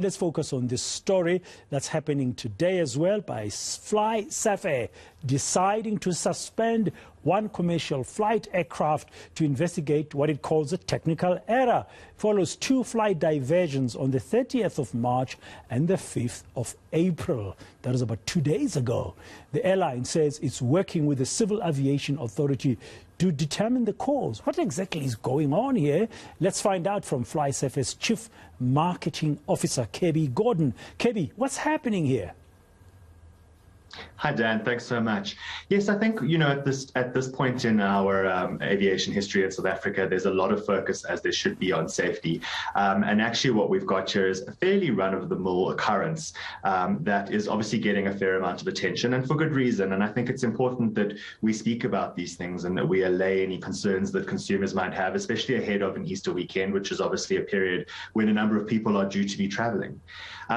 Let's focus on this story that's happening today as well by FlySAFair deciding to suspend one commercial flight aircraft to investigate what it calls a technical error. Follows two flight diversions on the 30th of March and the 5th of April. That was about 2 days ago. The airline says it's working with the Civil Aviation Authority to determine the cause. What exactly is going on here? Let's find out from FlySAFair's Chief Marketing Officer, Kirby Gordon. Kirby, what's happening here? Hi, Dan. Thanks so much. Yes, I think, at this point in our aviation history in South Africa, there's a lot of focus, as there should be, on safety. And actually what we've got here is a fairly run-of-the-mill occurrence that is obviously getting a fair amount of attention, and for good reason. And I think it's important that we speak about these things and that we allay any concerns that consumers might have, especially ahead of an Easter weekend, which is obviously a period when a number of people are due to be traveling.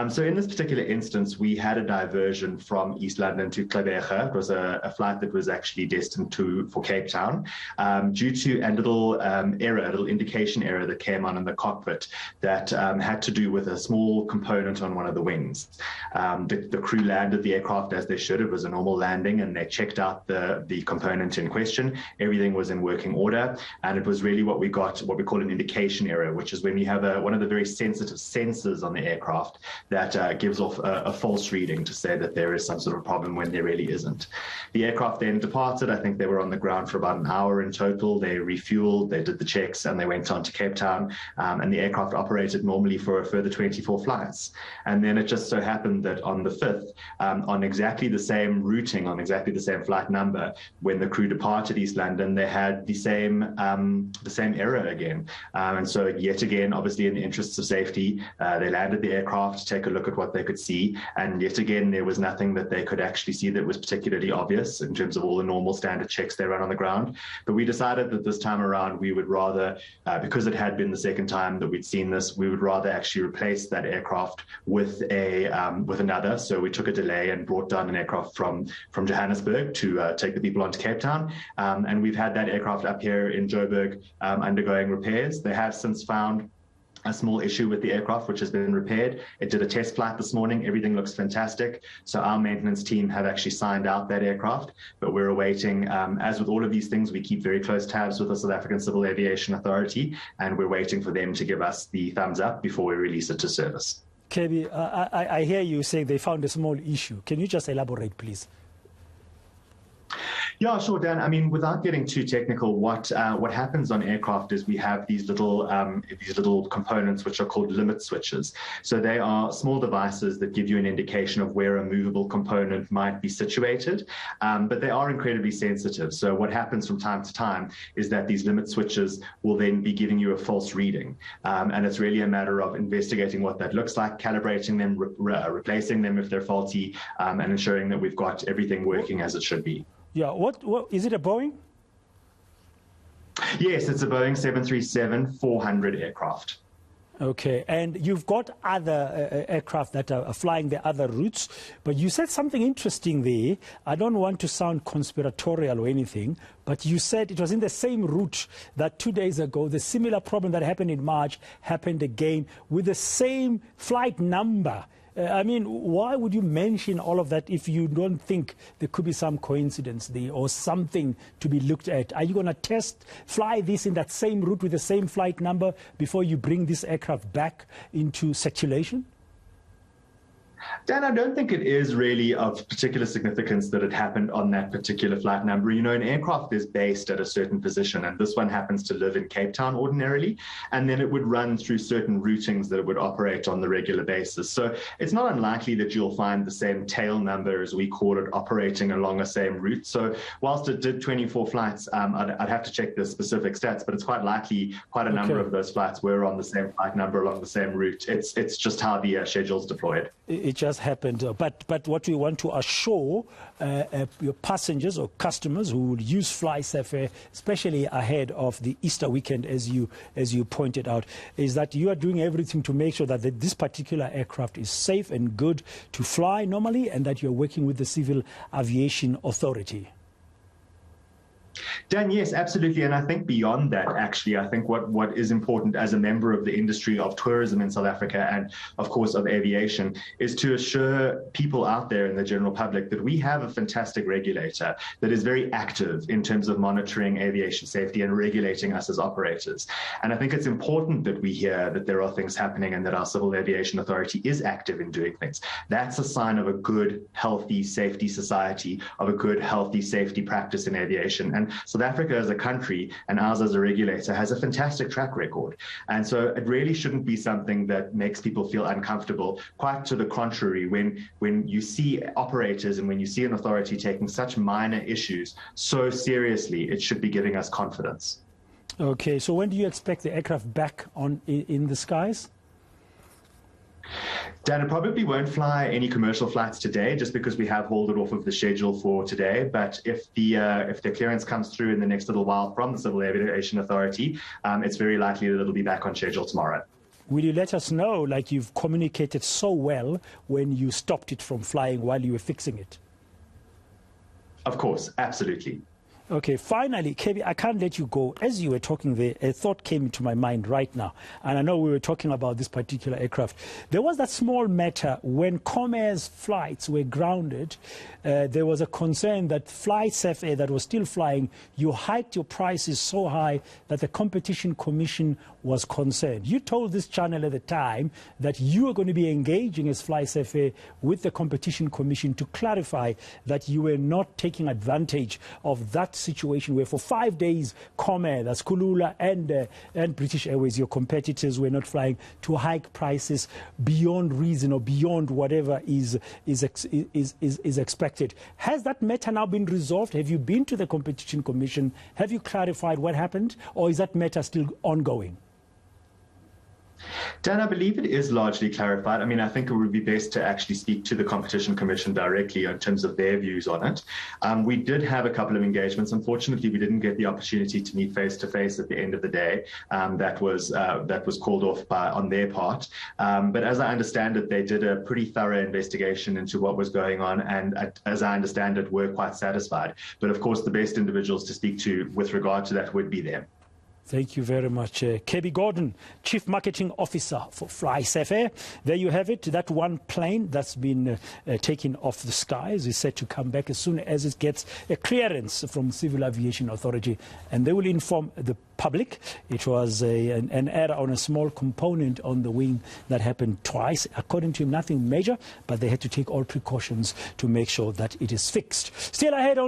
So in this particular instance, we had a diversion from East London to Klerberge. It was a flight that was actually destined for Cape Town due to a little error, a little indication error that came on in the cockpit that had to do with a small component on one of the wings. The crew landed the aircraft as they should. It was a normal landing, and they checked out the component in question. Everything was in working order, and it was really what we call an indication error, which is when you have one of the very sensitive sensors on the aircraft that gives off a false reading to say that there is some sort of problem when there really isn't. The aircraft then departed. I think they were on the ground for about an hour in total. They refueled, they did the checks, and they went on to Cape Town. And the aircraft operated normally for a further 24 flights. And then it just so happened that on the 5th, on exactly the same routing, on exactly the same flight number, when the crew departed East London, they had the same error again. And so yet again, obviously in the interests of safety, they landed the aircraft to take a look at what they could see. And yet again, there was nothing that they could actually see that was particularly obvious in terms of all the normal standard checks they run on the ground. But we decided that this time around, we would rather, because it had been the second time that we'd seen this, we would rather actually replace that aircraft with another. So we took a delay and brought down an aircraft from Johannesburg to take the people onto Cape Town. And we've had that aircraft up here in Joburg undergoing repairs. They have since found a small issue with the aircraft, which has been repaired. It did a test flight this morning. Everything looks fantastic. So our maintenance team have actually signed out that aircraft, but we're awaiting, as with all of these things, we keep very close tabs with the South African Civil Aviation Authority, and we're waiting for them to give us the thumbs up before we release it to service. Kirby, I hear you saying they found a small issue. Can you just elaborate, please? Yeah, sure, Dan. I mean, without getting too technical, what happens on aircraft is we have these little components which are called limit switches. So they are small devices that give you an indication of where a movable component might be situated, but they are incredibly sensitive. So what happens from time to time is that these limit switches will then be giving you a false reading, and it's really a matter of investigating what that looks like, calibrating them, replacing them if they're faulty, and ensuring that we've got everything working as it should be. Yeah, what is it, a Boeing? Yes, it's a Boeing 737-400 aircraft. Okay, and you've got other aircraft that are flying the other routes, but you said something interesting there. I don't want to sound conspiratorial or anything, but you said it was in the same route that 2 days ago, the similar problem that happened in March happened again with the same flight number. I mean, why would you mention all of that if you don't think there could be some coincidence there or something to be looked at? Are you going to fly this in that same route with the same flight number before you bring this aircraft back into circulation? Dan, I don't think it is really of particular significance that it happened on that particular flight number. You know, an aircraft is based at a certain position, and this one happens to live in Cape Town ordinarily, and then it would run through certain routings that it would operate on the regular basis. So it's not unlikely that you'll find the same tail number, as we call it, operating along the same route. So whilst it did 24 flights, I'd have to check the specific stats, but it's quite likely quite a number of those flights were on the same flight number along the same route. It's just how the schedule's deployed. It just happened. But what we want to assure your passengers or customers who will use FlySAFair, especially ahead of the Easter weekend, as you pointed out, is that you are doing everything to make sure that this particular aircraft is safe and good to fly normally, and that you're working with the Civil Aviation Authority. Dan, yes, absolutely. And I think beyond that, actually, I think what is important as a member of the industry of tourism in South Africa and, of course, of aviation is to assure people out there in the general public that we have a fantastic regulator that is very active in terms of monitoring aviation safety and regulating us as operators. And I think it's important that we hear that there are things happening and that our Civil Aviation Authority is active in doing things. That's a sign of a good, healthy safety society, of a good, healthy safety practice in aviation. And South Africa as a country and ours as a regulator has a fantastic track record. And so it really shouldn't be something that makes people feel uncomfortable. Quite to the contrary, when you see operators and when you see an authority taking such minor issues so seriously, it should be giving us confidence. Okay, so when do you expect the aircraft back in the skies? Dan, it probably won't fly any commercial flights today just because we have hauled it off of the schedule for today. But if the clearance comes through in the next little while from the Civil Aviation Authority, it's very likely that it'll be back on schedule tomorrow. Will you let us know, like you've communicated so well, when you stopped it from flying while you were fixing it? Of course, absolutely. Okay, finally, Kirby, I can't let you go. As you were talking there, a thought came into my mind right now. And I know we were talking about this particular aircraft. There was that small matter when Comair's flights were grounded. There was a concern that FlySAFair that was still flying, you hiked your prices so high that the Competition Commission was concerned. You told this channel at the time that you were going to be engaging as FlySAFair with the Competition Commission to clarify that you were not taking advantage of that situation where for 5 days Comair, that's Kulula and British Airways, your competitors, were not flying, to hike prices beyond reason or beyond whatever is expected. Has that matter now been resolved? Have you been to the Competition Commission? Have you clarified what happened, or is that matter still ongoing? Dan, I believe it is largely clarified. I mean, I think it would be best to actually speak to the Competition Commission directly in terms of their views on it. We did have a couple of engagements. Unfortunately, we didn't get the opportunity to meet face to face at the end of the day. That was called off on their part. But as I understand it, they did a pretty thorough investigation into what was going on, and as I understand it, were quite satisfied. But of course, the best individuals to speak to with regard to that would be them. Thank you very much. Kirby Gordon, Chief Marketing Officer for FlySAFair. There you have it. That one plane that's been taken off the skies is set to come back as soon as it gets a clearance from Civil Aviation Authority, and they will inform the public. It was an error on a small component on the wing that happened twice. According to him, nothing major, but they had to take all precautions to make sure that it is fixed. Still ahead on